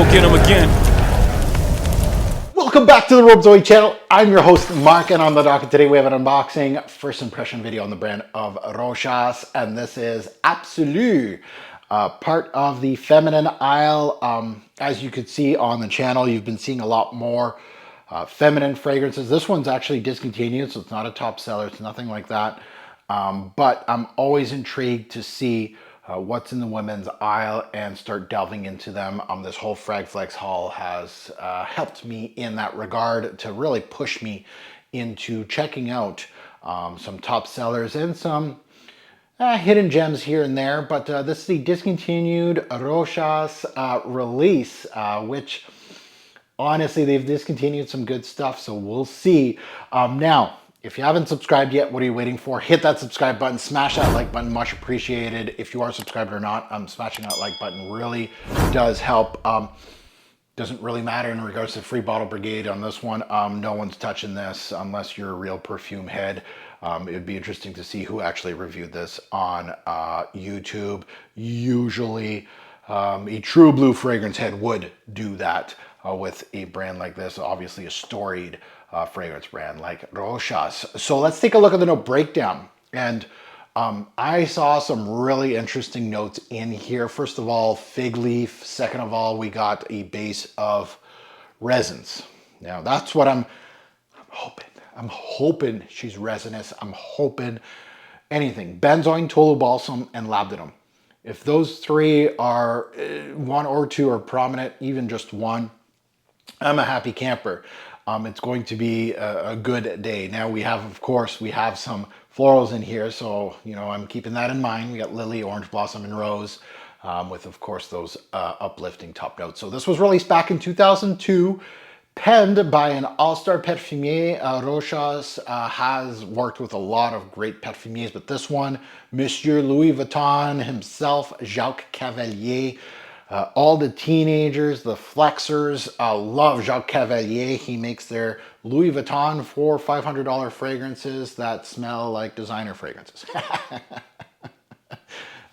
go get them again. Welcome back to the Rob Zoe channel. I'm your host Mark, and on the docket today we have an unboxing first impression video on the brand of Rochas, and this is Absolu, part of the feminine aisle. As you could see on the channel, you've been seeing a lot more feminine fragrances. This one's actually discontinued, so it's not a top seller. It's nothing like that. But I'm always intrigued to see what's in the women's aisle and start delving into them. This whole Fragflex haul has helped me in that regard to really push me into checking out some top sellers and some hidden gems here and there. But this is the discontinued Rochas release, which honestly, they've discontinued some good stuff, so we'll see. Now, if you haven't subscribed yet, what are you waiting for? Hit that subscribe button, smash that like button, much appreciated. If you are subscribed or not, smashing that like button really does help. Doesn't really matter in regards to Free Bottle Brigade on this one. No one's touching this unless you're a real perfume head. It would be interesting to see who actually reviewed this on YouTube. Usually, a true blue fragrance head would do that with a brand like this, obviously a storied fragrance brand like Rochas. So let's take a look at the note breakdown. And I saw some really interesting notes in here. First of all, fig leaf. Second of all, we got a base of resins. Now that's what I'm hoping. I'm hoping she's resinous. I'm hoping anything. Benzoin, Tolu Balsam, and Labdanum. If those three are, one or two are prominent, even just one, I'm a happy camper. It's going to be a good day. Now we have, of course, we have some florals in here. So, you know, I'm keeping that in mind. We got lily, orange blossom, and rose with, of course, those uplifting top notes. So this was released back in 2002, penned by an all-star perfumier. Rochas has worked with a lot of great perfumiers, but this one, Monsieur Louis Vuitton himself, Jacques Cavalier. All the teenagers, the flexers, love Jacques Cavalier. He makes their Louis Vuitton $400-500 fragrances that smell like designer fragrances.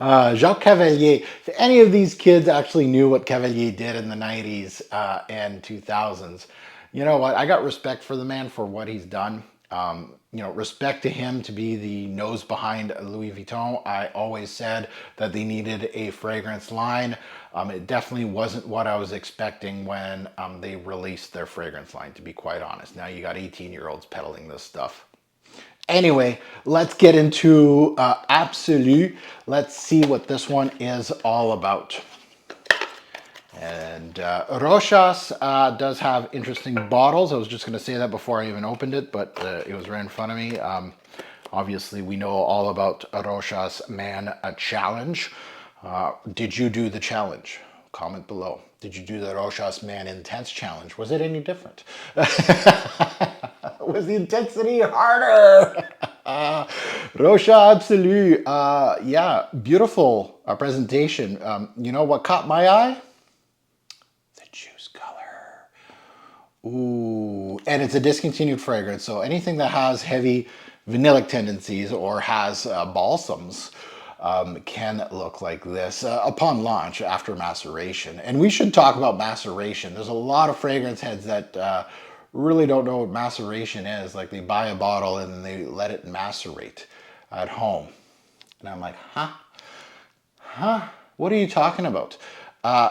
Jacques Cavalier. If any of these kids actually knew what Cavalier did in the 90s and 2000s, you know what? I got respect for the man for what he's done. You know, respect to him to be the nose behind Louis Vuitton. I always said that they needed a fragrance line. It definitely wasn't what I was expecting when they released their fragrance line, to be quite honest. Now you got 18-year-olds peddling this stuff. Anyway, let's get into Absolu. Let's see what this one is all about. And Rochas does have interesting bottles. I was just going to say that before I even opened it, but it was right in front of me. Obviously, we know all about Rochas Man Challenge. Did you do the challenge? Comment below. Did you do the Rochas Man Intense Challenge? Was it any different? Was the intensity harder? Rochas Absolu. Yeah, beautiful presentation. You know what caught my eye? Juice color. Ooh, and it's a discontinued fragrance, so anything that has heavy vanillic tendencies or has balsams can look like this upon launch after maceration. And we should talk about maceration. There's a lot of fragrance heads that really don't know what maceration is. Like they buy a bottle and then they let it macerate at home. And I'm like, huh? What are you talking about?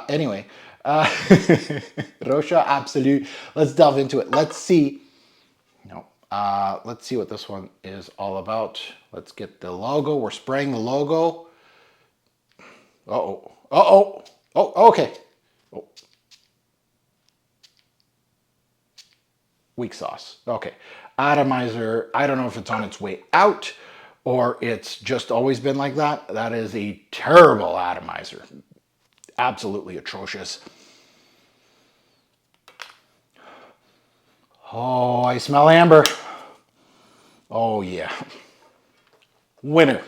Anyway, Rochas Absolu. Let's delve into it. Let's see. Let's see what this one is all about. Let's get the logo. We're spraying the logo. Oh, okay. Oh. Weak sauce. Okay. Atomizer. I don't know if it's on its way out or it's just always been like that. That is a terrible atomizer. Absolutely atrocious. Oh, I smell amber. Oh yeah. Winner.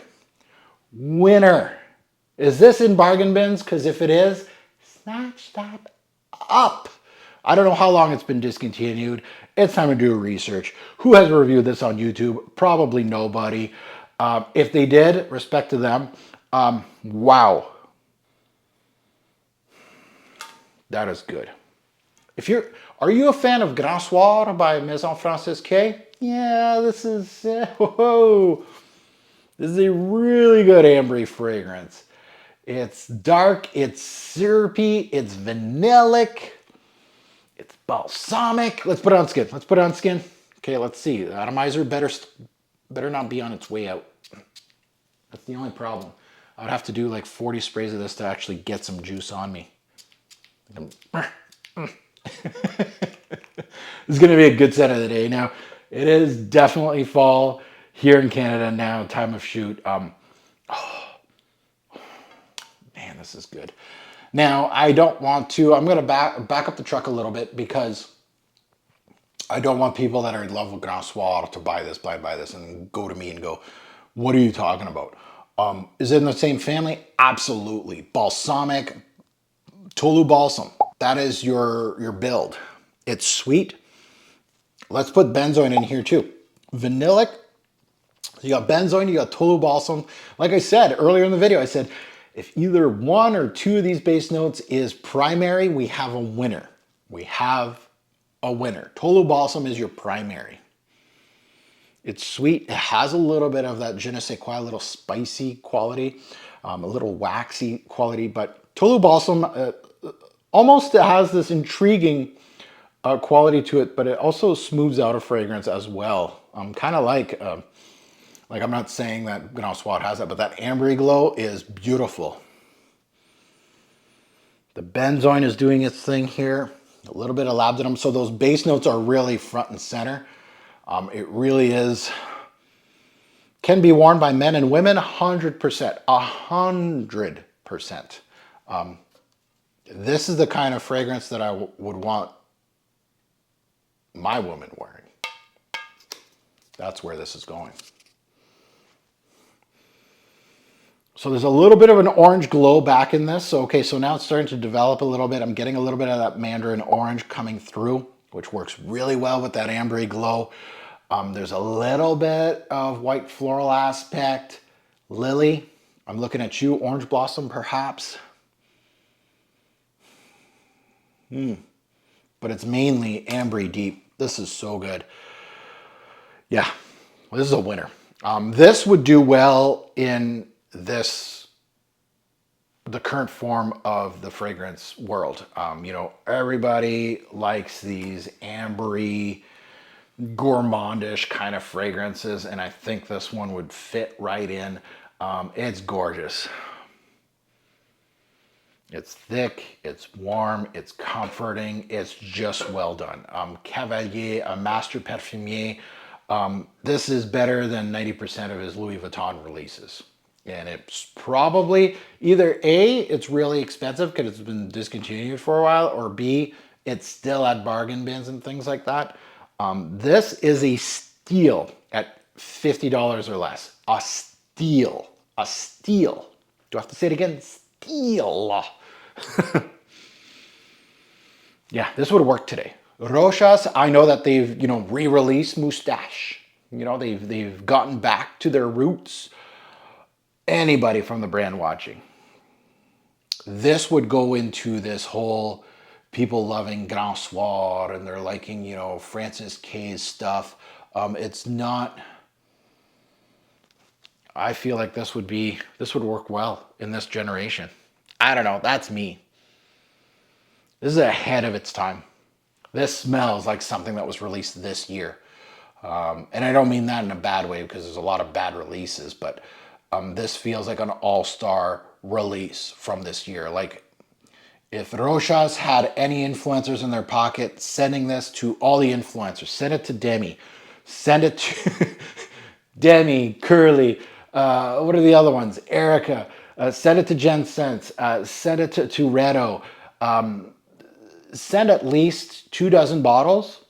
Is this in bargain bins? Because if it is, snatch that up. I don't know how long it's been discontinued. It's time to do research. Who has reviewed this on YouTube? Probably nobody. If they did, respect to them. Wow. That is good. Are you a fan of Grand Soir by Maison Francis K? Yeah, this is, whoa. This is a really good ambery fragrance. It's dark, it's syrupy, it's vanillic, it's balsamic. Let's put it on skin. Let's put it on skin. Okay, let's see. The atomizer better not be on its way out. That's the only problem. I would have to do like 40 sprays of this to actually get some juice on me. It's going to be a good scent of the day. Now, it is definitely fall here in Canada now, time of shoot. Oh, man, this is good. Now, I don't want to, I'm going to back up the truck a little bit because I don't want people that are in love with Grand Soir to buy this, and go to me and go, what are you talking about? Is it in the same family? Absolutely. Balsamic, Tolu Balsam. That is your build. It's sweet. Let's put benzoin in here too. Vanillic. You got benzoin, you got Tolu Balsam. Like I said earlier in the video, I said, if either one or two of these base notes is primary, we have a winner. We have a winner. Tolu Balsam is your primary. It's sweet. It has a little bit of that je ne sais quoi, a little spicy quality, a little waxy quality, but Tolu Balsam almost has this intriguing quality to it, but it also smooths out a fragrance as well. Kind of like I'm not saying that Grand Soir has that, but that ambery glow is beautiful. The benzoin is doing its thing here. A little bit of labdanum. So those base notes are really front and center. It really is, can be worn by men and women, 100%, 100%. This is the kind of fragrance that I would want my woman wearing. That's where this is going. So there's a little bit of an orange glow back in this. So, okay, so now it's starting to develop a little bit. I'm getting a little bit of that mandarin orange coming through, which works really well with that ambery glow. There's a little bit of white floral aspect. Lily, I'm looking at you. Orange blossom, perhaps. But it's mainly ambery deep. This is so good. Yeah, well, this is a winner. This would do well in the current form of the fragrance world. You know, everybody likes these ambery, gourmandish kind of fragrances, and I think this one would fit right in. It's gorgeous. It's thick, it's warm, it's comforting, it's just well done. Cavalier, a master perfumier. This is better than 90% of his Louis Vuitton releases. And it's probably either A, it's really expensive because it's been discontinued for a while, or B, it's still at bargain bins and things like that. This is a steal at $50 or less. A steal. A steal. Do I have to say it again? Steal. Yeah, this would work today. Rochas, I know that they've, re-released Moustache. They've gotten back to their roots. Anybody from the brand watching, this would go into this whole people loving Grand Soir and they're liking, Francis K's stuff. It's not, I feel like this would work well in this generation. I don't know, that's me. This is ahead of its time. This smells like something that was released this year. And I don't mean that in a bad way because there's a lot of bad releases, but this feels like an all-star release from this year. Like if Rochas had any influencers in their pocket, sending this to all the influencers. Send it to Demi. Send it to Demi, Curly. What are the other ones? Erica. Send it to Jen Sense. Send it to Redo. Send at least 24 bottles.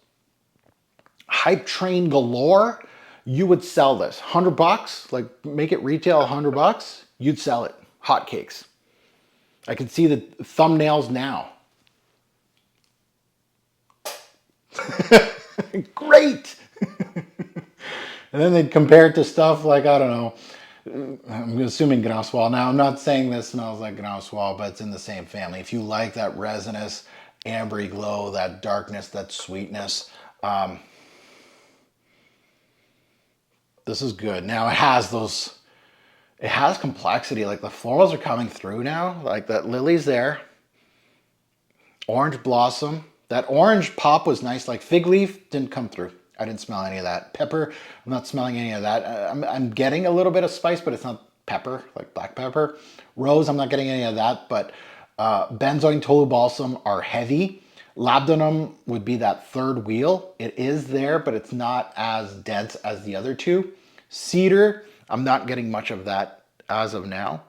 Hype train galore. You would sell this. $100, like make it retail $100. You'd sell it. Hotcakes. I can see the thumbnails now. Great. And then they'd compare it to stuff like, I don't know, I'm assuming Groundswell. Now, I'm not saying this smells like Groundswell, but it's in the same family. If you like that resinous, ambery glow, that darkness, that sweetness, this is good. Now, it has those, it has complexity. Like the florals are coming through now. Like that lily's there. Orange blossom. That orange pop was nice. Like fig leaf didn't come through. I didn't smell any of that. Pepper, I'm not smelling any of that. I'm getting a little bit of spice, but it's not pepper, like black pepper. Rose, I'm not getting any of that, but benzoin, tolu balsam are heavy. Labdanum would be that third wheel. It is there, but it's not as dense as the other two. Cedar, I'm not getting much of that as of now.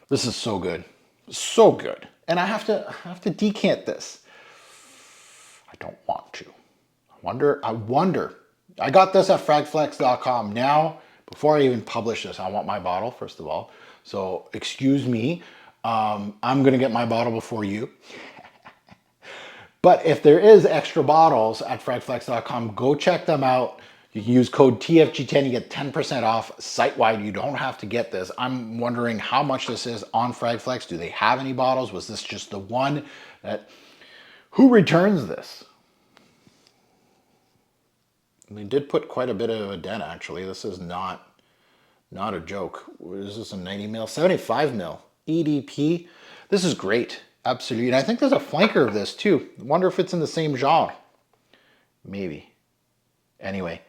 This is so good. So good. And I have to decant this. I don't want to. I wonder. I got this at fragflex.com. Now, before I even publish this, I want my bottle, first of all. So, excuse me. I'm going to get my bottle before you. But if there is extra bottles at fragflex.com, go check them out. You can use code TFG10, you get 10% off site-wide. You don't have to get this. I'm wondering how much this is on Fragflex. Do they have any bottles? Was this just the one that... Who returns this? They did put quite a bit of a dent, actually. This is not a joke. Is this a 90 mil? 75 mil. EDP. This is great. Absolutely. And I think there's a flanker of this, too. I wonder if it's in the same genre. Maybe. Anyway.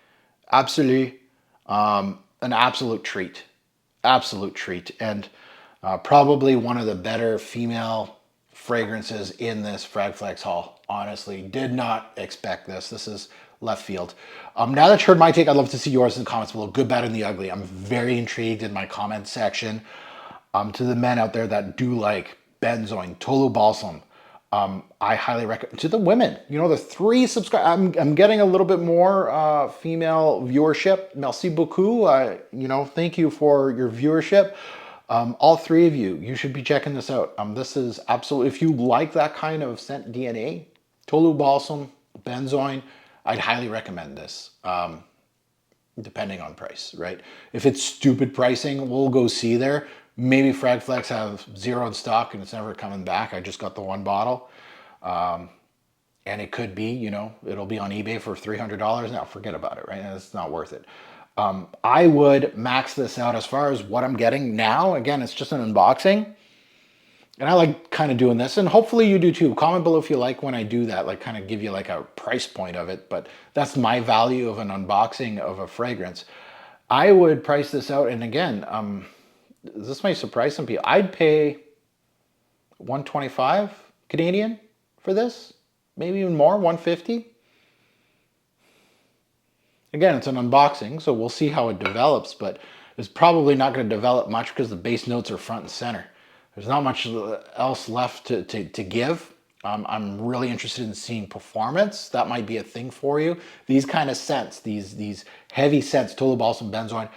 Absolu. An absolute treat. Absolute treat. And probably one of the better female fragrances in this Fragflex haul. Honestly, did not expect this. This is left field. Now that you heard my take, I'd love to see yours in the comments below. Good, bad, and the ugly. I'm very intrigued in my comment section. To the men out there that do like benzoin, tolu balsam, I highly recommend. To the women, you know, the 3 subscribe. I'm getting a little bit more female viewership. Merci beaucoup. You know, thank you for your viewership. All 3 of you, you should be checking this out. This is absolutely, if you like that kind of scent DNA, tolu balsam, benzoin, I'd highly recommend this, depending on price, right? If it's stupid pricing, we'll go see there. Maybe Fragflex have 0 in stock and it's never coming back. I just got the 1 bottle. And it could be, you know, it'll be on eBay for $300. Now, forget about it, right? It's not worth it. I would max this out as far as what I'm getting now. Again, it's just an unboxing. And I like kind of doing this, and hopefully you do too. Comment below if you like when I do that, like kind of give you like a price point of it, but that's my value of an unboxing of a fragrance. I would price this out, and again, this might surprise some people. I'd pay $125 Canadian for this, maybe even more, $150. Again, it's an unboxing, so we'll see how it develops, but it's probably not going to develop much because the base notes are front and center. There's not much else left to give. I'm really interested in seeing performance. That might be a thing for you. These kind of scents, these heavy scents, tolu balsam, benzoin,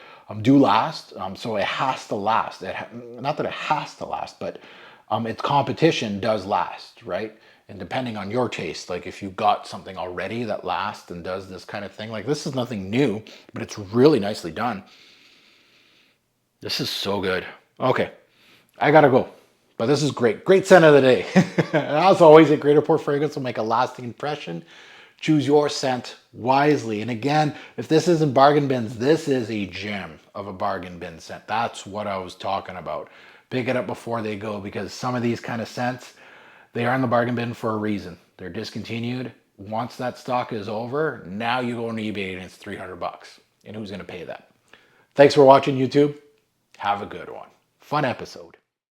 do last. So it has to last. Not that it has to last, but its competition does last, right? And depending on your taste, like if you've got something already that lasts and does this kind of thing, like this is nothing new, but it's really nicely done. This is so good. Okay. I gotta go, but this is great. Great scent of the day. As always, a Great Report fragrance will make a lasting impression. Choose your scent wisely. And again, if this isn't bargain bins, this is a gem of a bargain bin scent. That's what I was talking about. Pick it up before they go, because some of these kind of scents, they are in the bargain bin for a reason. They're discontinued. Once that stock is over, now you go on eBay and it's $300. And who's gonna pay that? Thanks for watching, YouTube. Have a good one. Fun episode.